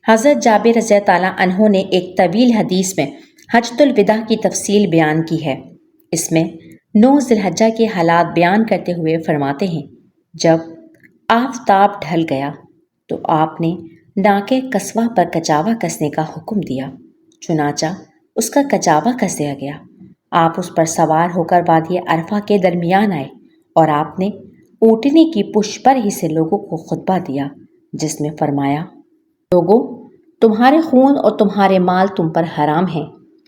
حضرت جابر رضی تعالیٰ عنہ نے ایک طویل حدیث میں حجۃ الوداع کی تفصیل بیان کی ہے۔ اس میں 9 ذی الحجہ کے حالات بیان کرتے ہوئے فرماتے ہیں، جب آفتاب ڈھل گیا تو آپ نے ناکے قصوہ پر کچاوا کسنے کا حکم دیا، چنانچہ اس کا کچاوا کس دیا گیا۔ آپ اس پر سوار ہو کر وادی عرفہ کے درمیان آئے اور آپ نے اونٹنی کی پشت پر ہی سے لوگوں کو خطبہ دیا، جس میں فرمایا، لوگو، تمہارے خون اور تمہارے مال تم پر حرام ہیں،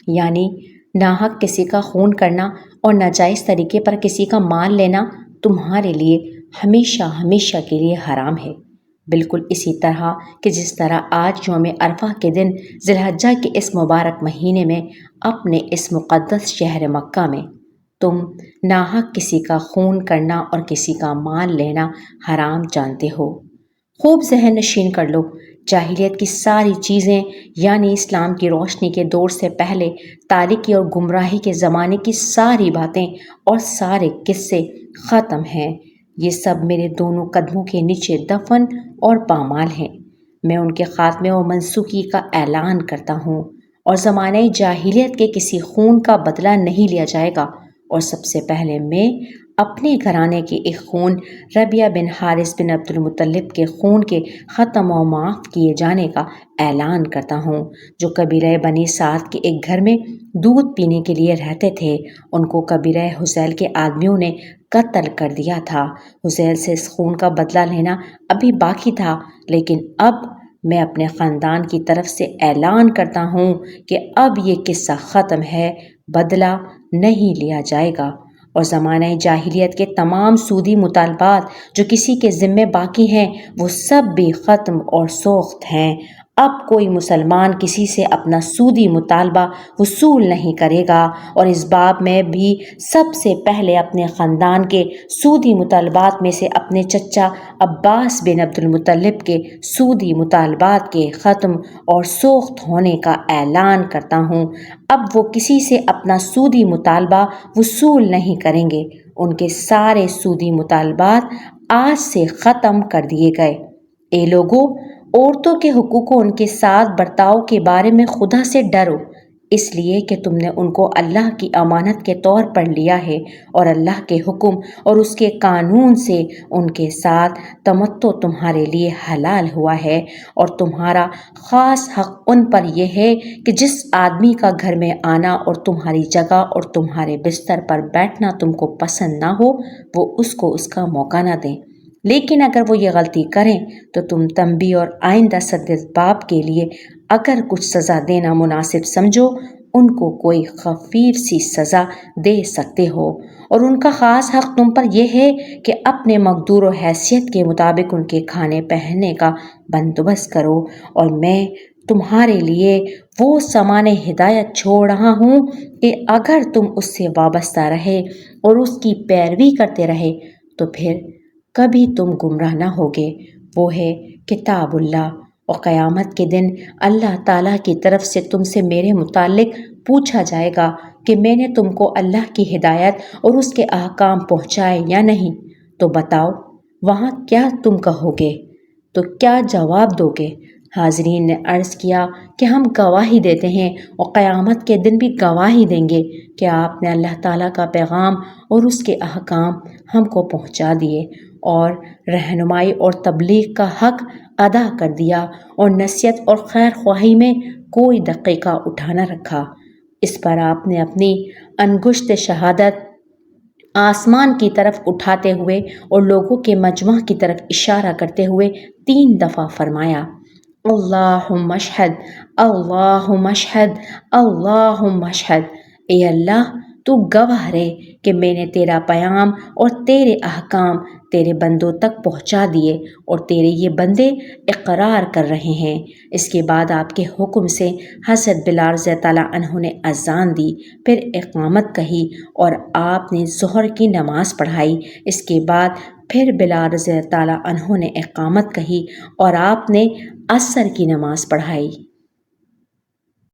یعنی ناحق کسی کا خون کرنا اور ناجائز طریقے پر کسی کا مال لینا تمہارے لیے ہمیشہ ہمیشہ کے لیے حرام ہے، بالکل اسی طرح کہ جس طرح آج یوم عرفہ کے دن ذی الحجہ کے اس مبارک مہینے میں اپنے اس مقدس شہر مکہ میں تم ناحق کسی کا خون کرنا اور کسی کا مال لینا حرام جانتے ہو۔ خوب ذہن نشین کر لو، جاہلیت کی ساری چیزیں، یعنی اسلام کی روشنی کے دور سے پہلے تاریکی اور گمراہی کے زمانے کی ساری باتیں اور سارے قصے ختم ہیں۔ یہ سب میرے دونوں قدموں کے نیچے دفن اور پامال ہیں۔ میں ان کے خاتمے و منسوخی کا اعلان کرتا ہوں، اور زمانہ جاہلیت کے کسی خون کا بدلہ نہیں لیا جائے گا، اور سب سے پہلے میں اپنے گھرانے کے ایک خون ربیعہ بن حارث بن عبد المطلب کے خون کے ختم و معاف کیے جانے کا اعلان کرتا ہوں، جو قبیلہ بنی سعد کے ایک گھر میں دودھ پینے کے لیے رہتے تھے۔ ان کو قبیلہ حذیل کے آدمیوں نے قتل کر دیا تھا۔ حذیل سے اس خون کا بدلہ لینا ابھی باقی تھا، لیکن اب میں اپنے خاندان کی طرف سے اعلان کرتا ہوں کہ اب یہ قصہ ختم ہے، بدلہ نہیں لیا جائے گا، اور زمانہ جاہلیت کے تمام سودی مطالبات جو کسی کے ذمے باقی ہیں وہ سب بھی ختم اور سوخت ہیں۔ اب کوئی مسلمان کسی سے اپنا سودی مطالبہ وصول نہیں کرے گا، اور اس باب میں بھی سب سے پہلے اپنے خاندان کے سودی مطالبات میں سے اپنے چچا عباس بن عبد المطلب کے سودی مطالبات کے ختم اور سوخت ہونے کا اعلان کرتا ہوں۔ اب وہ کسی سے اپنا سودی مطالبہ وصول نہیں کریں گے، ان کے سارے سودی مطالبات آج سے ختم کر دیے گئے۔ اے لوگو، عورتوں کے حقوق و ان کے ساتھ برتاؤ کے بارے میں خدا سے ڈرو، اس لیے کہ تم نے ان کو اللہ کی امانت کے طور پر لیا ہے، اور اللہ کے حکم اور اس کے قانون سے ان کے ساتھ تمتع تمہارے لیے حلال ہوا ہے، اور تمہارا خاص حق ان پر یہ ہے کہ جس آدمی کا گھر میں آنا اور تمہاری جگہ اور تمہارے بستر پر بیٹھنا تم کو پسند نہ ہو، وہ اس کو اس کا موقع نہ دیں، لیکن اگر وہ یہ غلطی کریں تو تم تنبیہ اور آئندہ صدباب کے لیے اگر کچھ سزا دینا مناسب سمجھو، ان کو کوئی خفیف سی سزا دے سکتے ہو، اور ان کا خاص حق تم پر یہ ہے کہ اپنے مقدور و حیثیت کے مطابق ان کے کھانے پہننے کا بندوبست کرو، اور میں تمہارے لیے وہ سامان ہدایت چھوڑ رہا ہوں کہ اگر تم اس سے وابستہ رہے اور اس کی پیروی کرتے رہے تو پھر کبھی تم گمراہ نہ ہوگے۔ وہ ہے کتاب اللہ، اور قیامت کے دن اللہ تعالیٰ کی طرف سے تم سے میرے متعلق پوچھا جائے گا کہ میں نے تم کو اللہ کی ہدایت اور اس کے احکام پہنچائے یا نہیں، تو بتاؤ وہاں کیا تم کہو گے؟ تو کیا جواب دو گے؟ حاضرین نے عرض کیا کہ ہم گواہی دیتے ہیں اور قیامت کے دن بھی گواہی دیں گے کہ آپ نے اللہ تعالیٰ کا پیغام اور اس کے احکام ہم کو پہنچا دیے، اور رہنمائی اور تبلیغ کا حق ادا کر دیا، اور نصیحت اور خیر خواہی میں کوئی دقیقہ اٹھا نہ رکھا۔ اس پر آپ نے اپنی انگشت شہادت آسمان کی طرف اٹھاتے ہوئے اور لوگوں کے مجمع کی طرف اشارہ کرتے ہوئے 3 دفعہ فرمایا، اللہم اشہد، اللہم اشہد، اللہم اشہد۔ اے اللہ، تو گواہ رہے کہ میں نے تیرا پیام اور تیرے احکام تیرے بندوں تک پہنچا دیے، اور تیرے یہ بندے اقرار کر رہے ہیں۔ اس کے بعد آپ کے حکم سے حضرت بلال رضی تعالیٰ عنہ نے اذان دی، پھر اقامت کہی، اور آپ نے ظہر کی نماز پڑھائی۔ اس کے بعد پھر بلال رضی تعالیٰ عنہ نے اقامت کہی، اور آپ نے عصر کی نماز پڑھائی۔